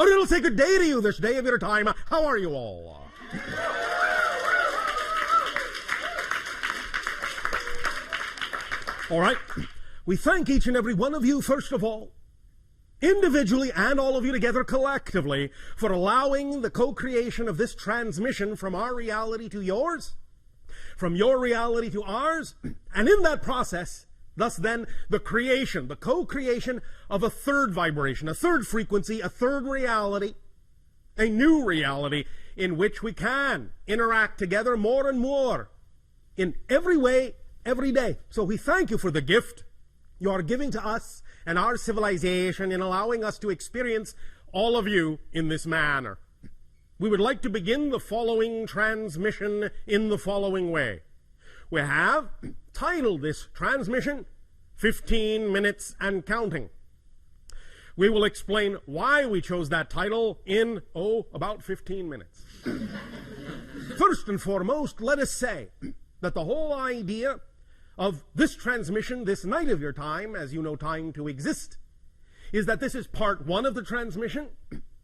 A real say good day to you this day of your time. How are you all? All right. We thank each and every one of you, first of all, individually and all of you together collectively, for allowing the co-creation of this transmission from our reality to yours, from your reality to ours, and in that process, thus then, the creation, the co-creation of a third vibration, a third frequency, a third reality, a new reality in which we can interact together more and more in every way, every day. So we thank you for the gift you are giving to us and our civilization in allowing us to experience all of you in this manner. We would like to begin the following transmission in the following way. We have titled this transmission 15 Minutes and Counting. We will explain why we chose that title in, about 15 minutes. First and foremost, let us say that the whole idea of this transmission, this night of your time, as you know time to exist, is that this is part 1 of the transmission,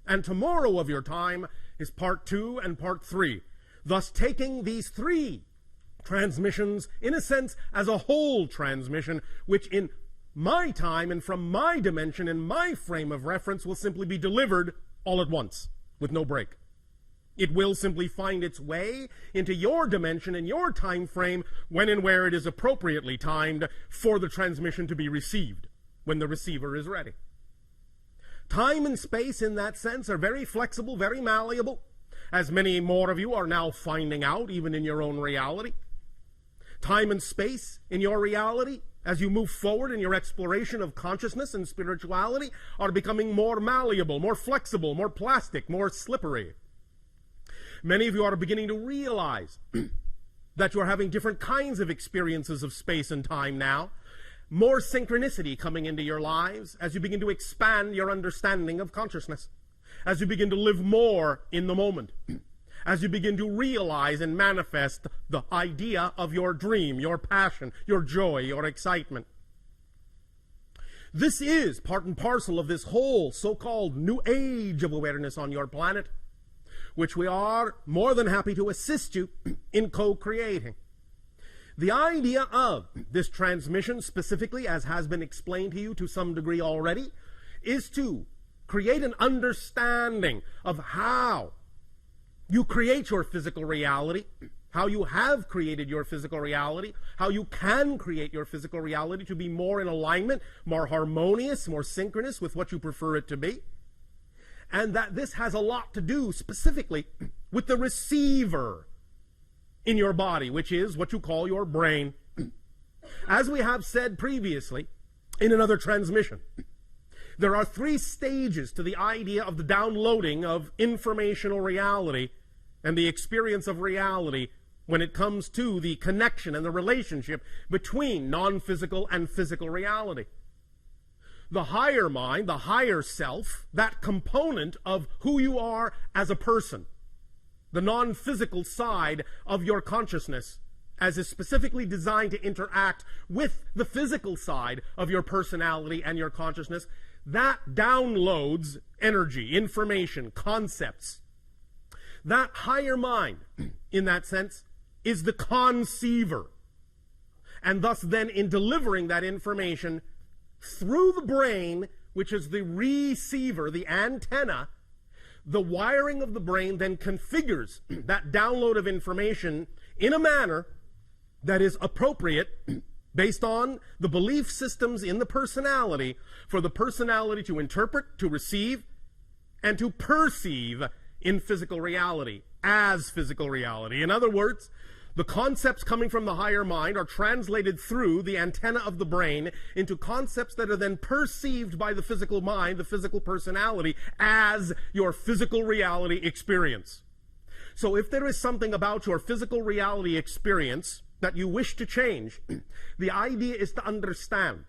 and tomorrow of your time is part 2 and part 3. Thus taking these 3 transmissions, in a sense, as a whole transmission, which in my time and from my dimension and my frame of reference will simply be delivered all at once, with no break. It will simply find its way into your dimension and your time frame when and where it is appropriately timed for the transmission to be received, when the receiver is ready. Time and space in that sense are very flexible, very malleable, as many more of you are now finding out, even in your own reality. Time and space in your reality, as you move forward in your exploration of consciousness and spirituality, are becoming more malleable, more flexible, more plastic, more slippery. Many of you are beginning to realize that you're having different kinds of experiences of space and time now, more synchronicity coming into your lives as you begin to expand your understanding of consciousness, as you begin to live more in the moment, as you begin to realize and manifest the idea of your dream, your passion, your joy, your excitement. This is part and parcel of this whole so-called new age of awareness on your planet, which we are more than happy to assist you in co-creating. The idea of this transmission, specifically, as has been explained to you to some degree already, is to create an understanding of how you create your physical reality, how you have created your physical reality, how you can create your physical reality to be more in alignment, more harmonious, more synchronous with what you prefer it to be. And that this has a lot to do specifically with the receiver in your body, which is what you call your brain. As we have said previously in another transmission, there are 3 stages to the idea of the downloading of informational reality and the experience of reality when it comes to the connection and the relationship between non-physical and physical reality. The higher mind, the higher self, that component of who you are as a person, the non-physical side of your consciousness, as is specifically designed to interact with the physical side of your personality and your consciousness, that downloads energy, information, concepts. That higher mind, in that sense, is the conceiver. And thus then, in delivering that information through the brain, which is the receiver, the antenna, the wiring of the brain then configures that download of information in a manner that is appropriate based on the belief systems in the personality, for the personality to interpret, to receive, and to perceive in physical reality, as physical reality. In other words, the concepts coming from the higher mind are translated through the antenna of the brain into concepts that are then perceived by the physical mind, the physical personality, as your physical reality experience. So if there is something about your physical reality experience that you wish to change, the idea is to understand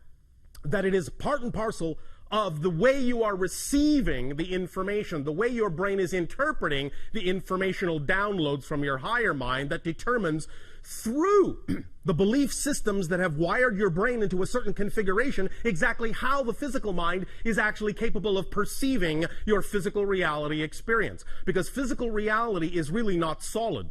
that it is part and parcel of the way you are receiving the information, the way your brain is interpreting the informational downloads from your higher mind that determines through the belief systems that have wired your brain into a certain configuration, exactly how the physical mind is actually capable of perceiving your physical reality experience. Because physical reality is really not solid.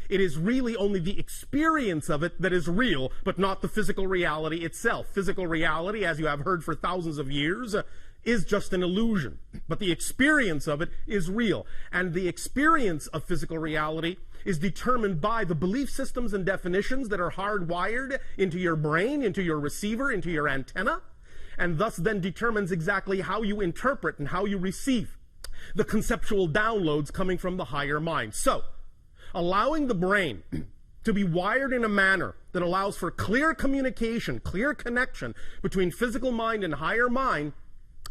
It is really only the experience of it that is real, but not the physical reality itself. Physical reality, as you have heard for thousands of years, is just an illusion. But the experience of it is real. And the experience of physical reality is determined by the belief systems and definitions that are hardwired into your brain, into your receiver, into your antenna, and thus then determines exactly how you interpret and how you receive the conceptual downloads coming from the higher mind. So, allowing the brain to be wired in a manner that allows for clear communication, clear connection between physical mind and higher mind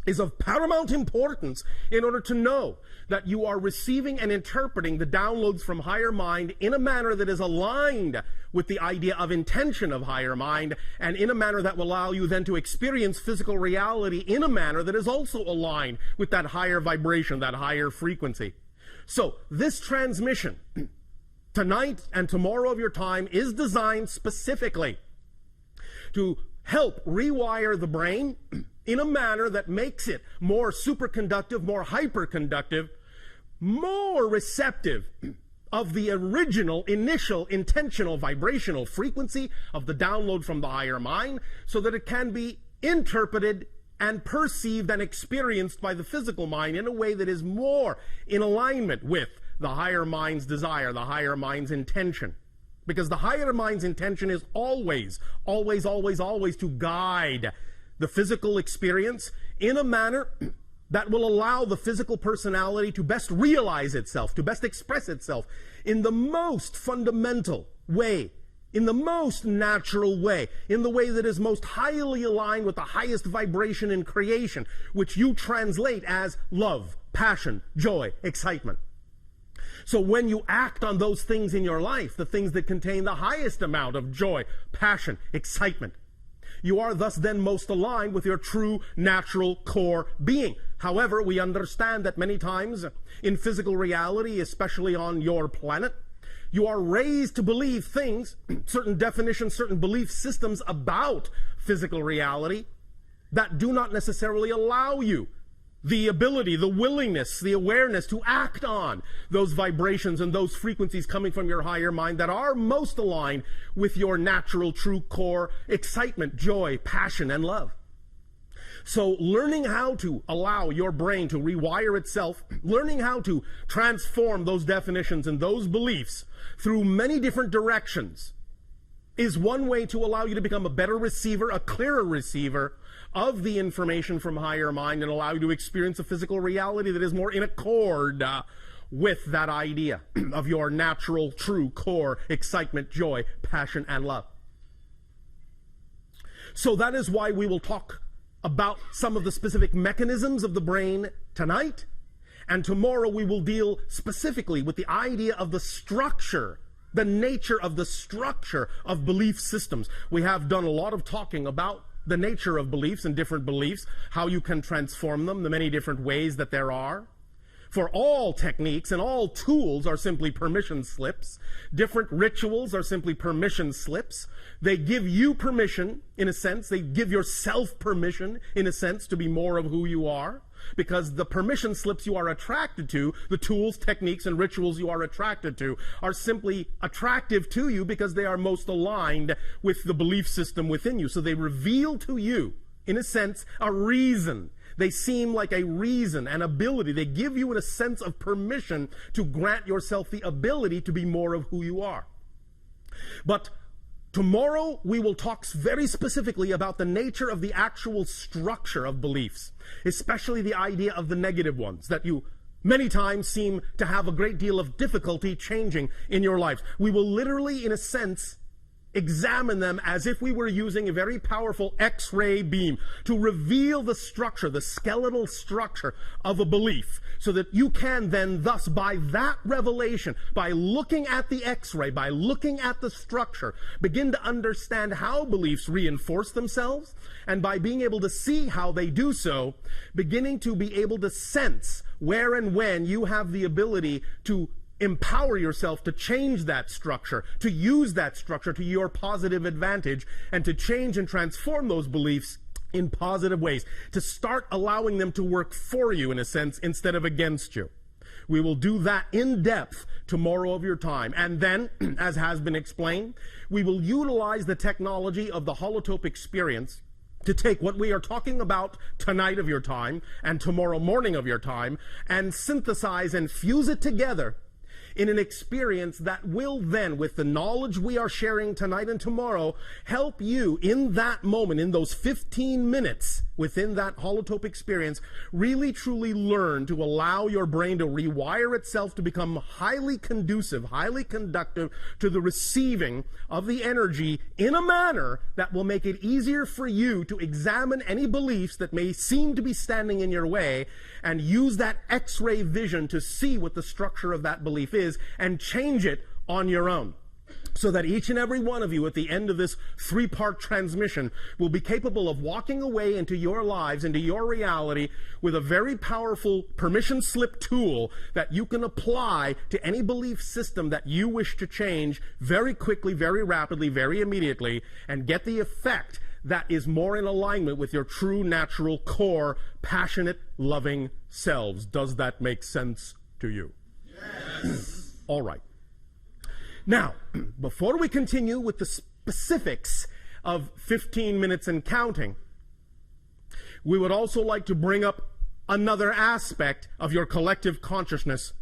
is of paramount importance in order to know that you are receiving and interpreting the downloads from higher mind in a manner that is aligned with the idea of intention of higher mind, and in a manner that will allow you then to experience physical reality in a manner that is also aligned with that higher vibration, that higher frequency. So this transmission tonight and tomorrow of your time is designed specifically to help rewire the brain in a manner that makes it more superconductive, more hyperconductive, more receptive of the original, initial, intentional, vibrational frequency of the download from the higher mind, so that it can be interpreted and perceived and experienced by the physical mind in a way that is more in alignment with the higher mind's desire, the higher mind's intention. Because the higher mind's intention is always, always, always, always to guide the physical experience in a manner that will allow the physical personality to best realize itself, to best express itself in the most fundamental way, in the most natural way, in the way that is most highly aligned with the highest vibration in creation, which you translate as love, passion, joy, excitement. So when you act on those things in your life, the things that contain the highest amount of joy, passion, excitement, you are thus then most aligned with your true natural core being. However, we understand that many times in physical reality, especially on your planet, you are raised to believe things, certain definitions, certain belief systems about physical reality that do not necessarily allow you the ability, the willingness, the awareness to act on those vibrations and those frequencies coming from your higher mind that are most aligned with your natural true core excitement, joy, passion, and love. So learning how to allow your brain to rewire itself, learning how to transform those definitions and those beliefs through many different directions is one way to allow you to become a better receiver, a clearer receiver of the information from higher mind, and allow you to experience a physical reality that is more in accord with that idea of your natural, true core excitement, joy, passion, and love. So that is why we will talk about some of the specific mechanisms of the brain tonight, and tomorrow we will deal specifically with the idea of the structure, the nature of the structure of belief systems. We have done a lot of talking about the nature of beliefs and different beliefs, how you can transform them, the many different ways that there are. For all techniques and all tools are simply permission slips. Different rituals are simply permission slips. They give you permission, in a sense. They give yourself permission, in a sense, to be more of who you are. Because the permission slips you are attracted to, the tools, techniques, and rituals you are attracted to, are simply attractive to you because they are most aligned with the belief system within you. So they reveal to you, in a sense, a reason. They seem like a reason, an ability. They give you a sense of permission to grant yourself the ability to be more of who you are. But tomorrow, we will talk very specifically about the nature of the actual structure of beliefs, especially the idea of the negative ones that you many times seem to have a great deal of difficulty changing in your lives. We will literally, in a sense, examine them as if we were using a very powerful X-ray beam to reveal the structure, the skeletal structure of a belief, so that you can then thus, by that revelation, by looking at the X-ray, by looking at the structure, begin to understand how beliefs reinforce themselves, and by being able to see how they do so, beginning to be able to sense where and when you have the ability to empower yourself to change that structure, to use that structure to your positive advantage, and to change and transform those beliefs in positive ways, to start allowing them to work for you, in a sense, instead of against you. We will do that in depth tomorrow of your time. And then, as has been explained, we will utilize the technology of the holotope experience to take what we are talking about tonight of your time and tomorrow morning of your time and synthesize and fuse it together in an experience that will then, with the knowledge we are sharing tonight and tomorrow, help you in that moment, in those 15 minutes within that holotope experience, really truly learn to allow your brain to rewire itself to become highly conducive, highly conductive to the receiving of the energy in a manner that will make it easier for you to examine any beliefs that may seem to be standing in your way and use that X-ray vision to see what the structure of that belief is and change it on your own. So that each and every one of you at the end of this 3-part transmission will be capable of walking away into your lives, into your reality, with a very powerful permission slip tool that you can apply to any belief system that you wish to change very quickly, very rapidly, very immediately, and get the effect that is more in alignment with your true, natural, core, passionate, loving selves. Does that make sense to you? Yes. All right. Now, before we continue with the specifics of 15 minutes and counting, we would also like to bring up another aspect of your collective consciousness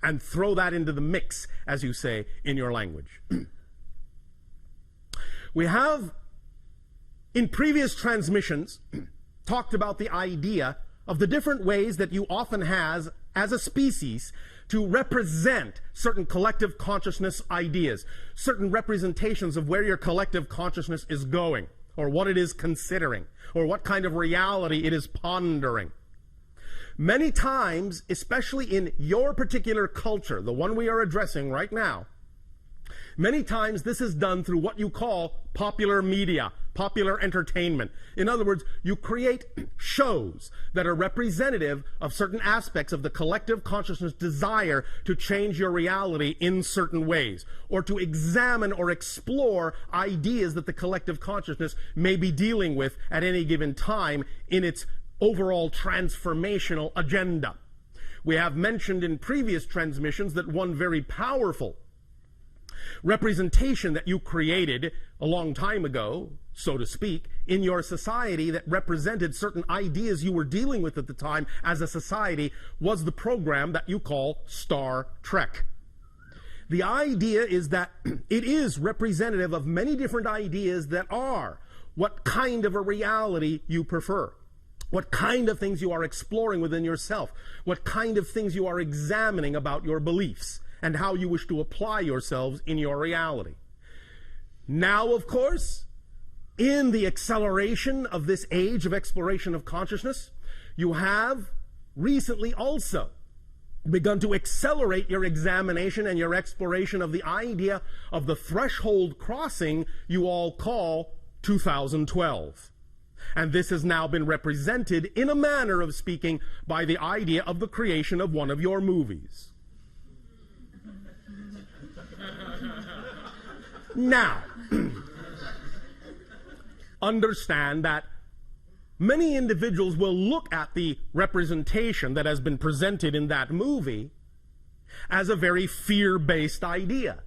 and throw that into the mix, as you say in your language. We have, in previous transmissions, talked about the idea of the different ways that you often have, as a species, to represent certain collective consciousness ideas, certain representations of where your collective consciousness is going, or what it is considering, or what kind of reality it is pondering. Many times, especially in your particular culture, the one we are addressing right now, many times this is done through what you call popular media, popular entertainment. In other words, you create shows that are representative of certain aspects of the collective consciousness desire to change your reality in certain ways, or to examine or explore ideas that the collective consciousness may be dealing with at any given time in its overall transformational agenda. We have mentioned in previous transmissions that one very powerful representation that you created a long time ago, so to speak, in your society that represented certain ideas you were dealing with at the time as a society was the program that you call Star Trek. The idea is that it is representative of many different ideas that are what kind of a reality you prefer, what kind of things you are exploring within yourself, what kind of things you are examining about your beliefs, and how you wish to apply yourselves in your reality. Now, of course, in the acceleration of this age of exploration of consciousness, you have recently also begun to accelerate your examination and your exploration of the idea of the threshold crossing you all call 2012. And this has now been represented in a manner of speaking by the idea of the creation of one of your movies. Now, understand that many individuals will look at the representation that has been presented in that movie as a very fear-based idea.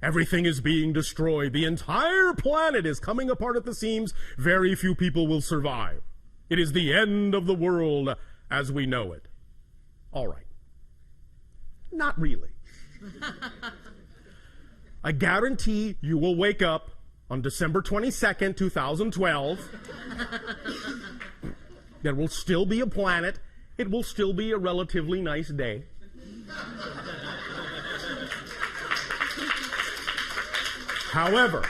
Everything is being destroyed. The entire planet is coming apart at the seams. Very few people will survive. It is the end of the world as we know it. All right. Not really. I guarantee you will wake up on December 22nd, 2012. There will still be a planet. It will still be a relatively nice day. However,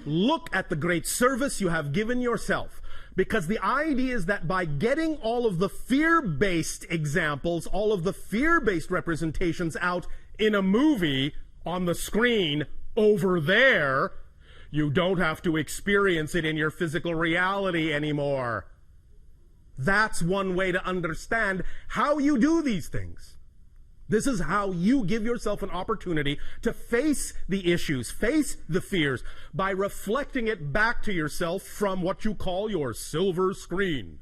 look at the great service you have given yourself, because the idea is that by getting all of the fear-based examples, all of the fear-based representations out in a movie on the screen over there, you don't have to experience it in your physical reality anymore. That's one way to understand how you do these things. This is how you give yourself an opportunity to face the issues, face the fears, by reflecting it back to yourself from what you call your silver screen,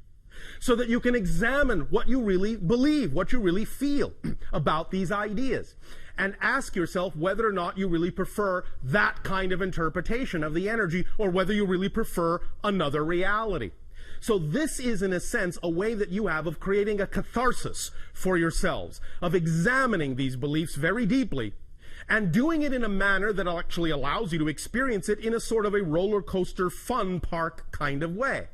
so that you can examine what you really believe, what you really feel about these ideas, and ask yourself whether or not you really prefer that kind of interpretation of the energy, or whether you really prefer another reality. So this is, in a sense, a way that you have of creating a catharsis for yourselves, of examining these beliefs very deeply, and doing it in a manner that actually allows you to experience it in a sort of a roller coaster fun park kind of way.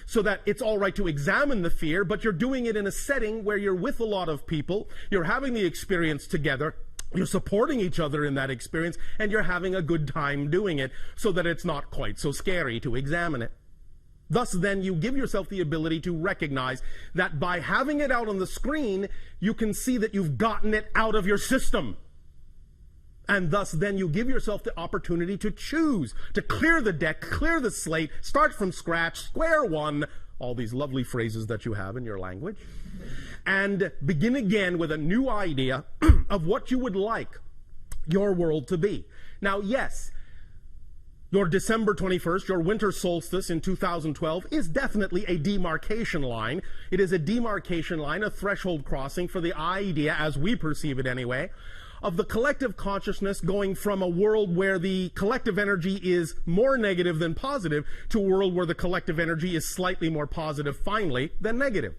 So that it's all right to examine the fear, but you're doing it in a setting where you're with a lot of people, you're having the experience together, you're supporting each other in that experience, and you're having a good time doing it, so that it's not quite so scary to examine it. Thus, then, you give yourself the ability to recognize that by having it out on the screen, you can see that you've gotten it out of your system. And thus, then, you give yourself the opportunity to choose, to clear the deck, clear the slate, start from scratch, square one, all these lovely phrases that you have in your language, and begin again with a new idea of what you would like your world to be. Now, yes, your December 21st, your winter solstice in 2012, is definitely a demarcation line. It is a demarcation line, a threshold crossing for the idea, as we perceive it anyway, of the collective consciousness going from a world where the collective energy is more negative than positive to a world where the collective energy is slightly more positive, finally, than negative.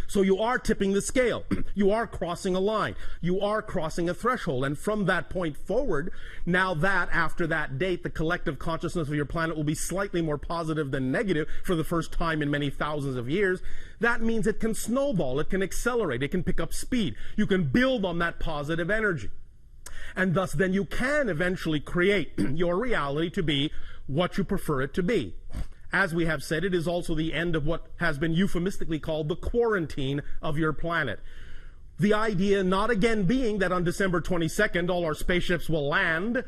So you are tipping the scale. You are crossing a line. You are crossing a threshold. And from that point forward, now that after that date, the collective consciousness of your planet will be slightly more positive than negative for the first time in many thousands of years, that means it can snowball, it can accelerate, it can pick up speed. You can build on that positive energy. And thus then you can eventually create your reality to be what you prefer it to be. As we have said, it is also the end of what has been euphemistically called the quarantine of your planet. The idea not again being that on December 22nd all our spaceships will land,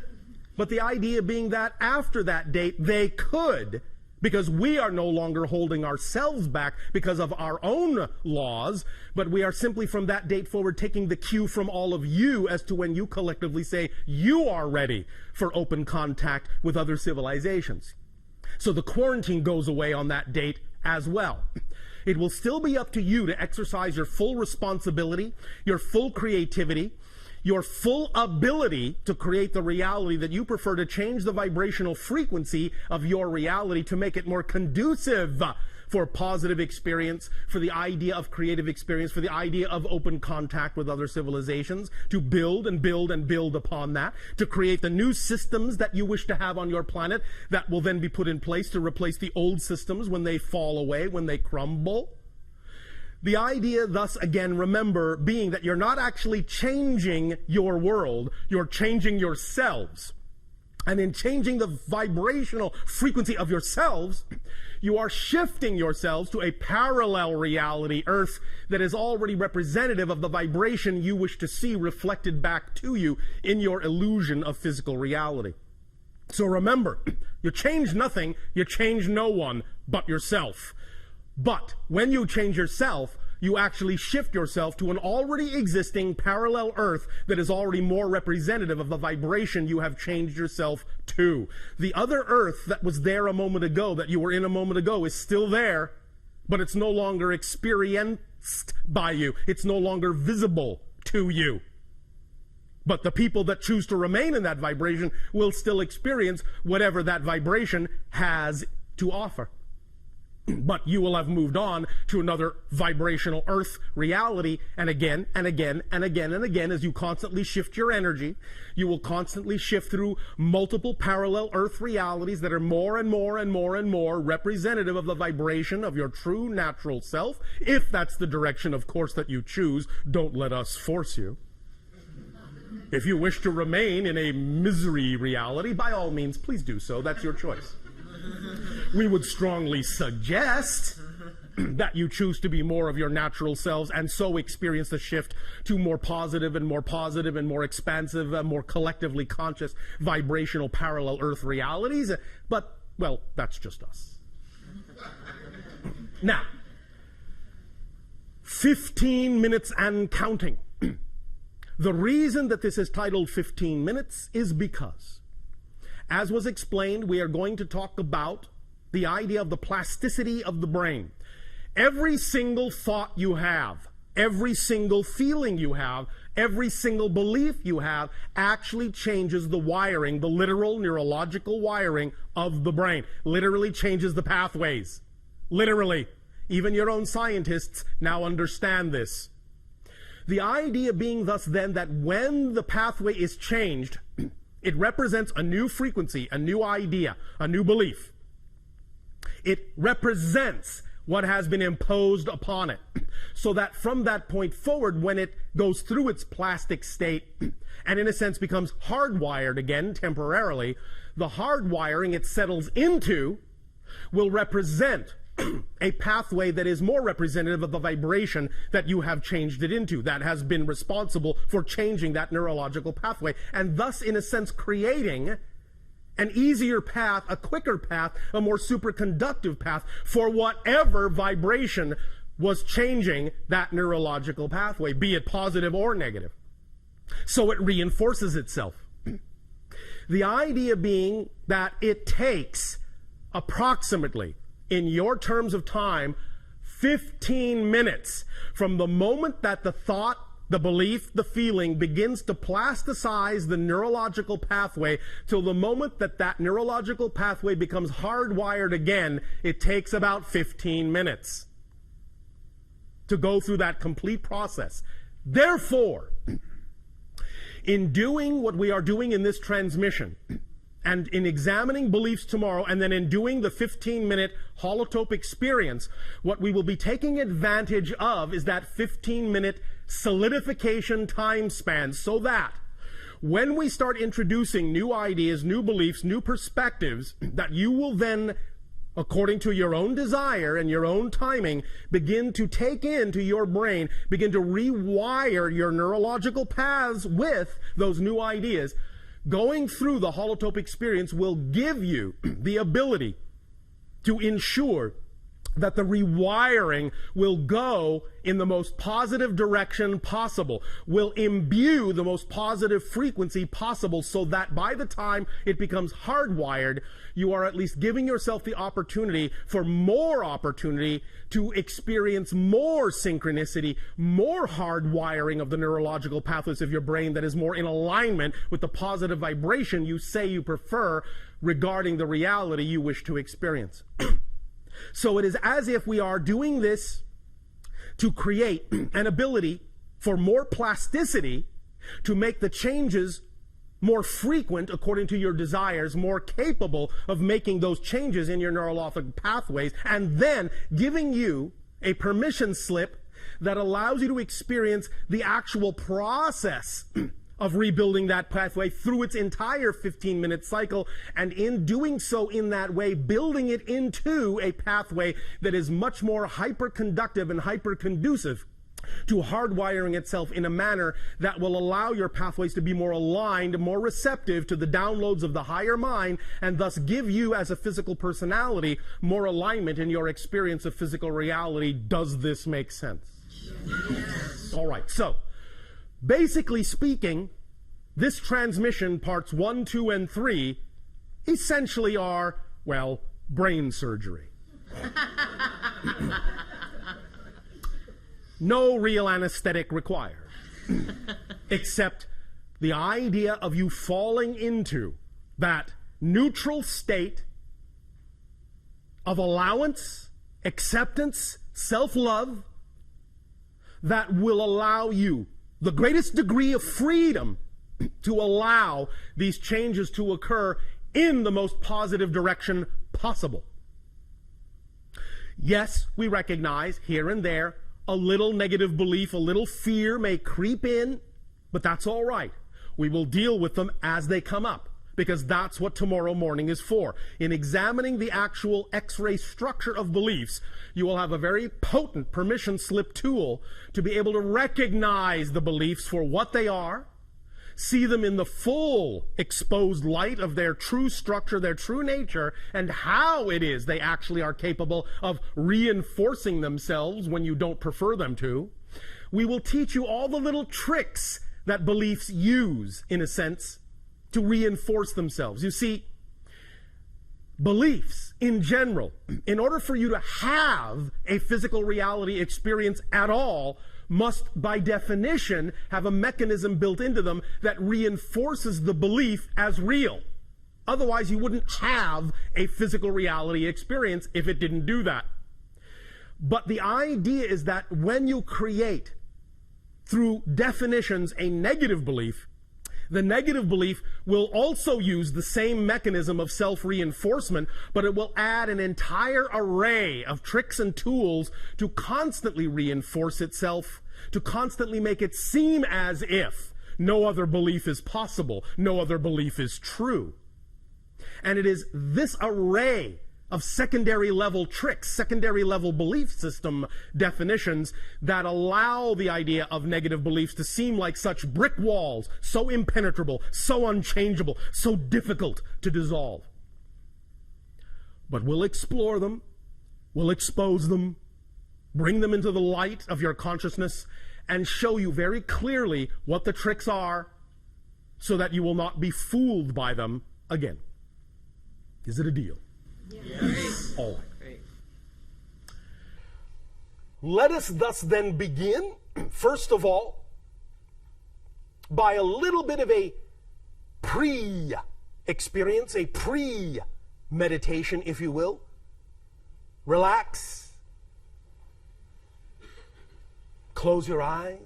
but the idea being that after that date they could, because we are no longer holding ourselves back because of our own laws, but we are simply from that date forward taking the cue from all of you as to when you collectively say you are ready for open contact with other civilizations. So the quarantine goes away on that date as well. It will still be up to you to exercise your full responsibility, your full creativity, your full ability to create the reality that you prefer, to change the vibrational frequency of your reality to make it more conducive for positive experience, for the idea of creative experience, for the idea of open contact with other civilizations, to build and build and build upon that, to create the new systems that you wish to have on your planet that will then be put in place to replace the old systems when they fall away, when they crumble. The idea, thus, again, remember, being that you're not actually changing your world, you're changing yourselves. And in changing the vibrational frequency of yourselves, you are shifting yourselves to a parallel reality, Earth, that is already representative of the vibration you wish to see reflected back to you in your illusion of physical reality. So remember, you change nothing, you change no one but yourself. But when you change yourself, you actually shift yourself to an already existing parallel Earth that is already more representative of the vibration you have changed yourself to. The other Earth that was there a moment ago, that you were in a moment ago, is still there, but it's no longer experienced by you. It's no longer visible to you. But the people that choose to remain in that vibration will still experience whatever that vibration has to offer. But you will have moved on to another vibrational Earth reality, and again and again and again and again, as you constantly shift your energy, you will constantly shift through multiple parallel Earth realities that are more and more and more and more representative of the vibration of your true natural self, if that's the direction, of course, that you choose. Don't let us force you. If you wish to remain in a misery reality, by all means, please do so. That's your choice. We would strongly suggest that you choose to be more of your natural selves and so experience the shift to more positive and more positive and more expansive, more collectively conscious vibrational parallel Earth realities. But, well, that's just us. Now, 15 minutes and counting The reason that this is titled 15 minutes is because, as was explained, we are going to talk about the idea of the plasticity of the brain. Every single thought you have, every single feeling you have, every single belief you have actually changes the wiring, the literal neurological wiring of the brain. Literally changes the pathways. Literally. Even your own scientists now understand this. The idea being thus then that when the pathway is changed, it represents a new frequency, a new idea, a new belief. It represents what has been imposed upon it. So that from that point forward, when it goes through its plastic state and in a sense becomes hardwired again temporarily, the hardwiring it settles into will represent a pathway that is more representative of the vibration that you have changed it into, that has been responsible for changing that neurological pathway, and thus in a sense creating an easier path, a quicker path, a more superconductive path for whatever vibration was changing that neurological pathway, be it positive or negative. So it reinforces itself. The idea being that it takes approximately, in your terms of time, 15 minutes from the moment that the thought, the belief, the feeling begins to plasticize the neurological pathway till the moment that that neurological pathway becomes hardwired again. It takes about 15 minutes to go through that complete process. Therefore, in doing what we are doing in this transmission, and in examining beliefs tomorrow, and then in doing the 15-minute holotope experience, what we will be taking advantage of is that 15-minute solidification time span, so that when we start introducing new ideas, new beliefs, new perspectives, that you will then, according to your own desire and your own timing, begin to take into your brain, begin to rewire your neurological paths with those new ideas. Going through the holotope experience will give you the ability to ensure that the rewiring will go in the most positive direction possible, will imbue the most positive frequency possible, so that by the time it becomes hardwired, you are at least giving yourself the opportunity for more opportunity to experience more synchronicity, more hardwiring of the neurological pathways of your brain that is more in alignment with the positive vibration you say you prefer regarding the reality you wish to experience. So it is as if we are doing this to create an ability for more plasticity, to make the changes more frequent according to your desires, more capable of making those changes in your neurological pathways, and then giving you a permission slip that allows you to experience the actual process of rebuilding that pathway through its entire 15-minute cycle, and in doing so in that way, building it into a pathway that is much more hyper-conductive and hyper-conducive to hardwiring itself in a manner that will allow your pathways to be more aligned, more receptive to the downloads of the higher mind, and thus give you as a physical personality more alignment in your experience of physical reality. Does this make sense? Yes. All right, so basically speaking, this transmission, parts 1, 2, and 3, essentially are, well, brain surgery. No real anesthetic required, except the idea of you falling into that neutral state of allowance, acceptance, self-love that will allow you the greatest degree of freedom to allow these changes to occur in the most positive direction possible. Yes, we recognize here and there a little negative belief, a little fear may creep in, but that's all right. We will deal with them as they come up, because that's what tomorrow morning is for. In examining the actual X-ray structure of beliefs, you will have a very potent permission slip tool to be able to recognize the beliefs for what they are, see them in the full exposed light of their true structure, their true nature, and how it is they actually are capable of reinforcing themselves when you don't prefer them to. We will teach you all the little tricks that beliefs use, in a sense, to reinforce themselves. You see, beliefs in general, in order for you to have a physical reality experience at all, must by definition have a mechanism built into them that reinforces the belief as real. Otherwise, you wouldn't have a physical reality experience if it didn't do that. But the idea is that when you create, through definitions, a negative belief, the negative belief will also use the same mechanism of self-reinforcement, but it will add an entire array of tricks and tools to constantly reinforce itself, to constantly make it seem as if no other belief is possible, no other belief is true. And it is this array of secondary level tricks, secondary level belief system definitions that allow the idea of negative beliefs to seem like such brick walls, so impenetrable, so unchangeable, so difficult to dissolve. But we'll explore them, we'll expose them, bring them into the light of your consciousness, and show you very clearly what the tricks are so that you will not be fooled by them again. Is it a deal? Yes. All right. Great. Let us thus then begin, first of all, by a little bit of a pre-experience, a pre-meditation, if you will. Relax. Close your eyes.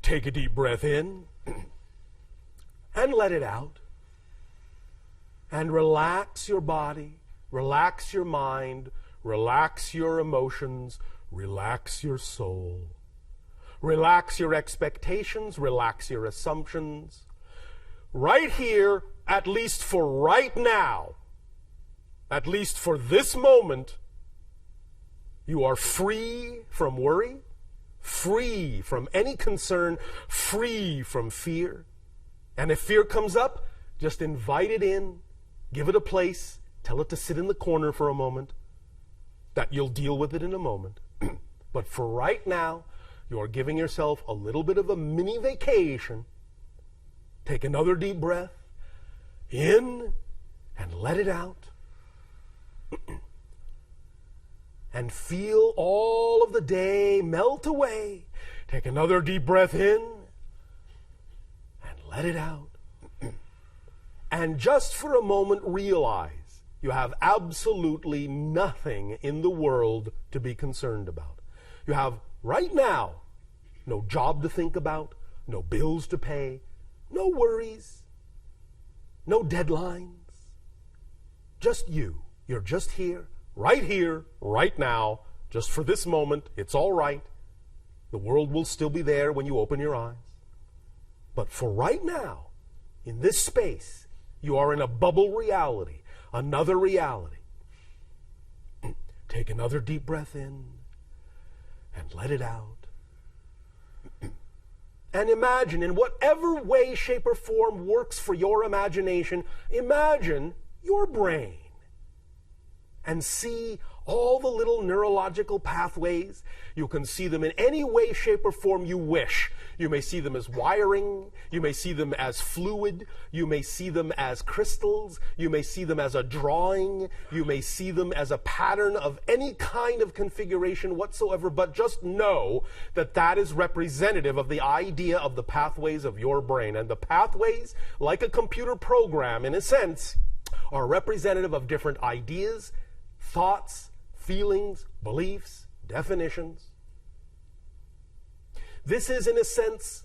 Take a deep breath in and let it out. And relax your body, relax your mind, relax your emotions, relax your soul. Relax your expectations, relax your assumptions. Right here, at least for right now, at least for this moment, you are free from worry, free from any concern, free from fear. And if fear comes up, just invite it in. Give it a place. Tell it to sit in the corner for a moment. That you'll deal with it in a moment. But for right now, you're giving yourself a little bit of a mini vacation. Take another deep breath in and let it out. And feel all of the day melt away. Take another deep breath in and let it out. And just for a moment realize you have absolutely nothing in the world to be concerned about. You have right now no job to think about, no bills to pay, no worries, no deadlines. Just you. You're just here, right now, just for this moment. It's all right. The world will still be there when you open your eyes. But for right now, in this space, you are in a bubble reality, another reality. Take another deep breath in and let it out. And imagine, in whatever way, shape, or form works for your imagination, imagine your brain and see all the little neurological pathways. You can see them in any way, shape, or form you wish. You may see them as wiring. You may see them as fluid. You may see them as crystals. You may see them as a drawing. You may see them as a pattern of any kind of configuration whatsoever, but just know that that is representative of the idea of the pathways of your brain. And the pathways, like a computer program, in a sense, are representative of different ideas, thoughts, feelings, beliefs, definitions. This is, in a sense,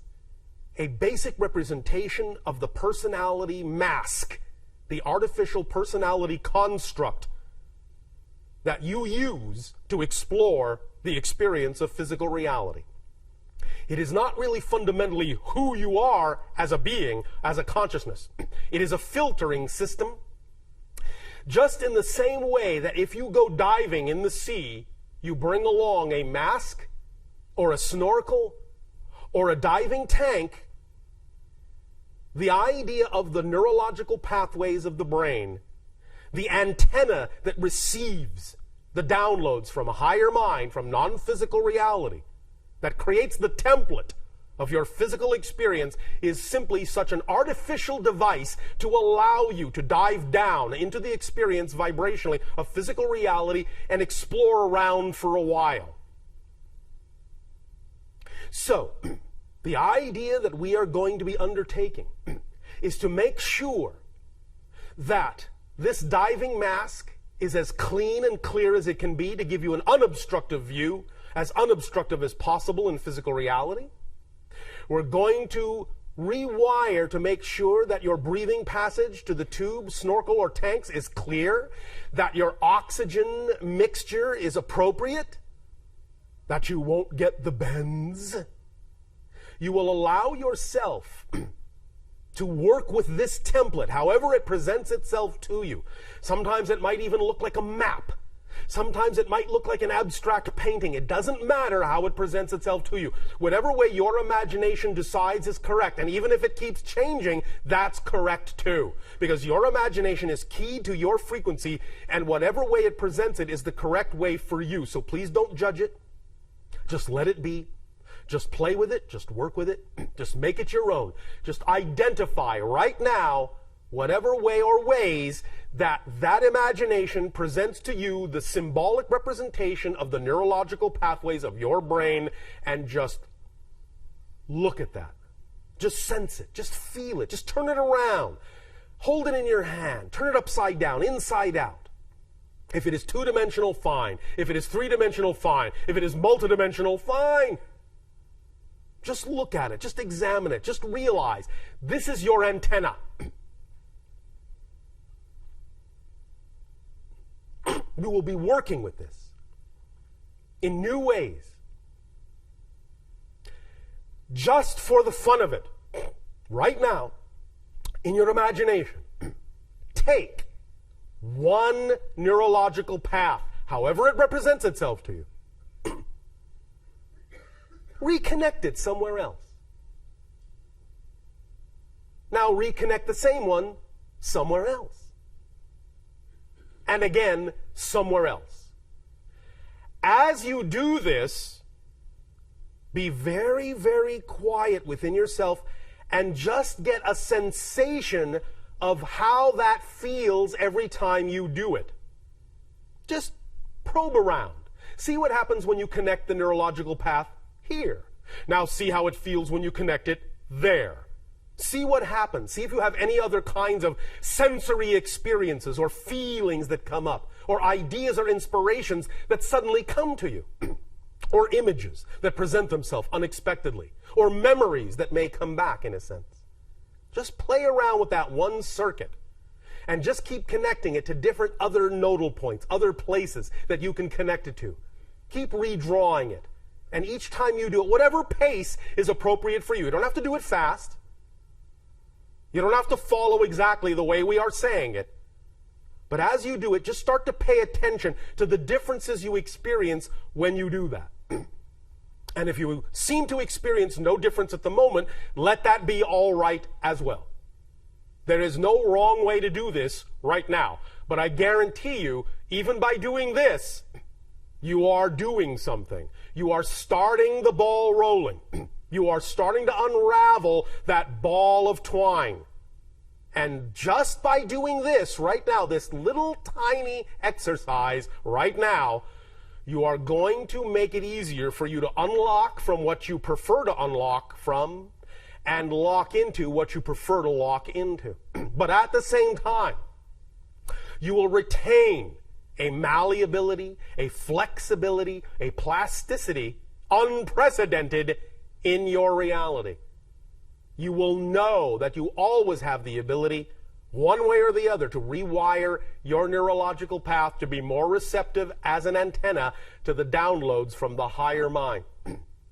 a basic representation of the personality mask, the artificial personality construct that you use to explore the experience of physical reality. It is not really fundamentally who you are as a being, as a consciousness. It is a filtering system. Just in the same way that if you go diving in the sea, you bring along a mask or a snorkel or a diving tank, the idea of the neurological pathways of the brain, the antenna that receives the downloads from a higher mind, from non-physical reality, that creates the template of your physical experience is simply such an artificial device to allow you to dive down into the experience vibrationally of physical reality and explore around for a while. So, the idea that we are going to be undertaking is to make sure that this diving mask is as clean and clear as it can be to give you an unobstructive view, as unobstructive as possible in physical reality. We're going to rewire to make sure that your breathing passage to the tube, snorkel, or tanks is clear, that your oxygen mixture is appropriate, that you won't get the bends. You will allow yourself to work with this template, however it presents itself to you. Sometimes it might even look like a map. Sometimes it might look like an abstract painting. It doesn't matter how it presents itself to you. Whatever way your imagination decides is correct, and even if it keeps changing, that's correct too. Because your imagination is keyed to your frequency, and whatever way it presents it is the correct way for you. So please don't judge it. Just let it be. Just play with it. Just work with it. Just make it your own. Just identify right now whatever way or ways that imagination presents to you the symbolic representation of the neurological pathways of your brain, and just look at that. Just sense it. Just feel it. Just turn it around. Hold it in your hand. Turn it upside down, inside out. If it is two-dimensional, fine. If it is three-dimensional, fine. If it is multidimensional, fine. Just look at it. Just examine it. Just realize this is your antenna. We will be working with this in new ways. Just for the fun of it, right now, in your imagination, take one neurological path, however it represents itself to you, reconnect it somewhere else. Now reconnect the same one somewhere else. And again, somewhere else. As you do this, be very, very quiet within yourself and just get a sensation of how that feels every time you do it. Just probe around. See what happens when you connect the neurological path here. Now see how it feels when you connect it there. See what happens. See if you have any other kinds of sensory experiences or feelings that come up, or ideas or inspirations that suddenly come to you, or images that present themselves unexpectedly, or memories that may come back in a sense. Just play around with that one circuit and just keep connecting it to different other nodal points, other places that you can connect it to. Keep redrawing it. And each time you do it, whatever pace is appropriate for you. You don't have to do it fast. You don't have to follow exactly the way we are saying it. But as you do it, just start to pay attention to the differences you experience when you do that. And if you seem to experience no difference at the moment, let that be all right as well. There is no wrong way to do this right now. But I guarantee you, even by doing this, you are doing something. You are starting the ball rolling. You are starting to unravel that ball of twine. And just by doing this right now, this little tiny exercise right now, you are going to make it easier for you to unlock from what you prefer to unlock from and lock into what you prefer to lock into. But at the same time, you will retain a malleability, a flexibility, a plasticity unprecedented in your reality. You will know that you always have the ability, one way or the other, to rewire your neurological path to be more receptive as an antenna to the downloads from the higher mind.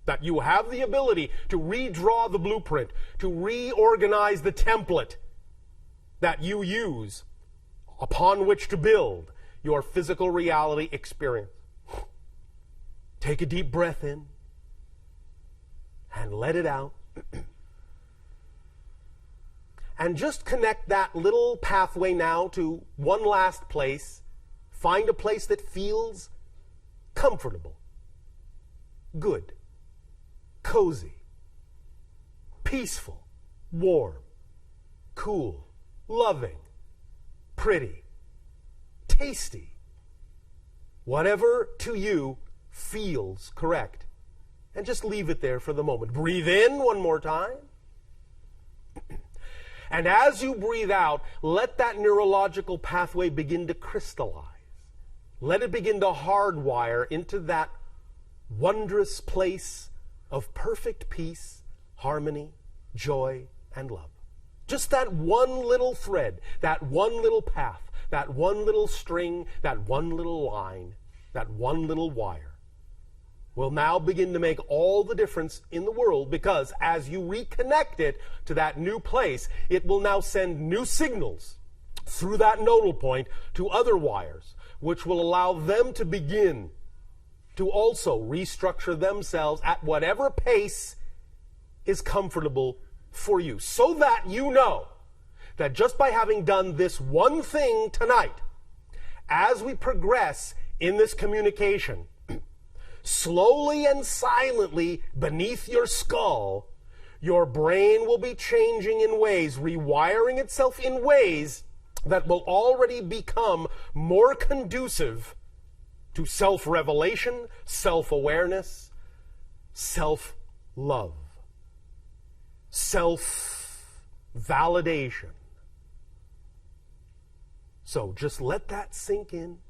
That you have the ability to redraw the blueprint, to reorganize the template that you use upon which to build your physical reality experience. Take a deep breath in and let it out. And just connect that little pathway now to one last place. Find a place that feels comfortable, good, cozy, peaceful, warm, cool, loving, pretty, tasty, whatever to you feels correct. And just leave it there for the moment. Breathe in one more time. And as you breathe out, let that neurological pathway begin to crystallize. Let it begin to hardwire into that wondrous place of perfect peace, harmony, joy, and love. Just that one little thread, that one little path, that one little string, that one little line, that one little wire will now begin to make all the difference in the world, because as you reconnect it to that new place, it will now send new signals through that nodal point to other wires, which will allow them to begin to also restructure themselves at whatever pace is comfortable for you, so that you know that just by having done this one thing tonight, as we progress in this communication, slowly and silently beneath your skull, your brain will be changing in ways, rewiring itself in ways that will already become more conducive to self-revelation, self-awareness, self-love, self-validation. So just let that sink in.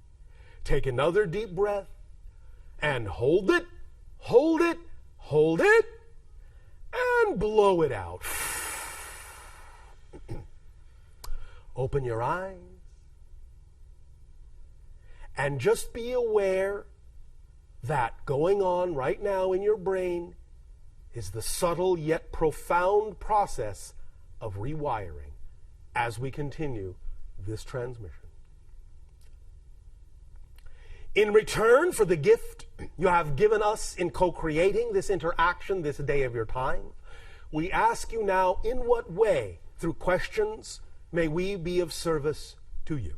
Take another deep breath and hold it, hold it, hold it, and blow it out. Open your eyes and just be aware that going on right now in your brain is the subtle yet profound process of rewiring as we continue this transmission. In return for the gift you have given us in co-creating this interaction this day of your time, we ask you now, in what way, through questions, may we be of service to you?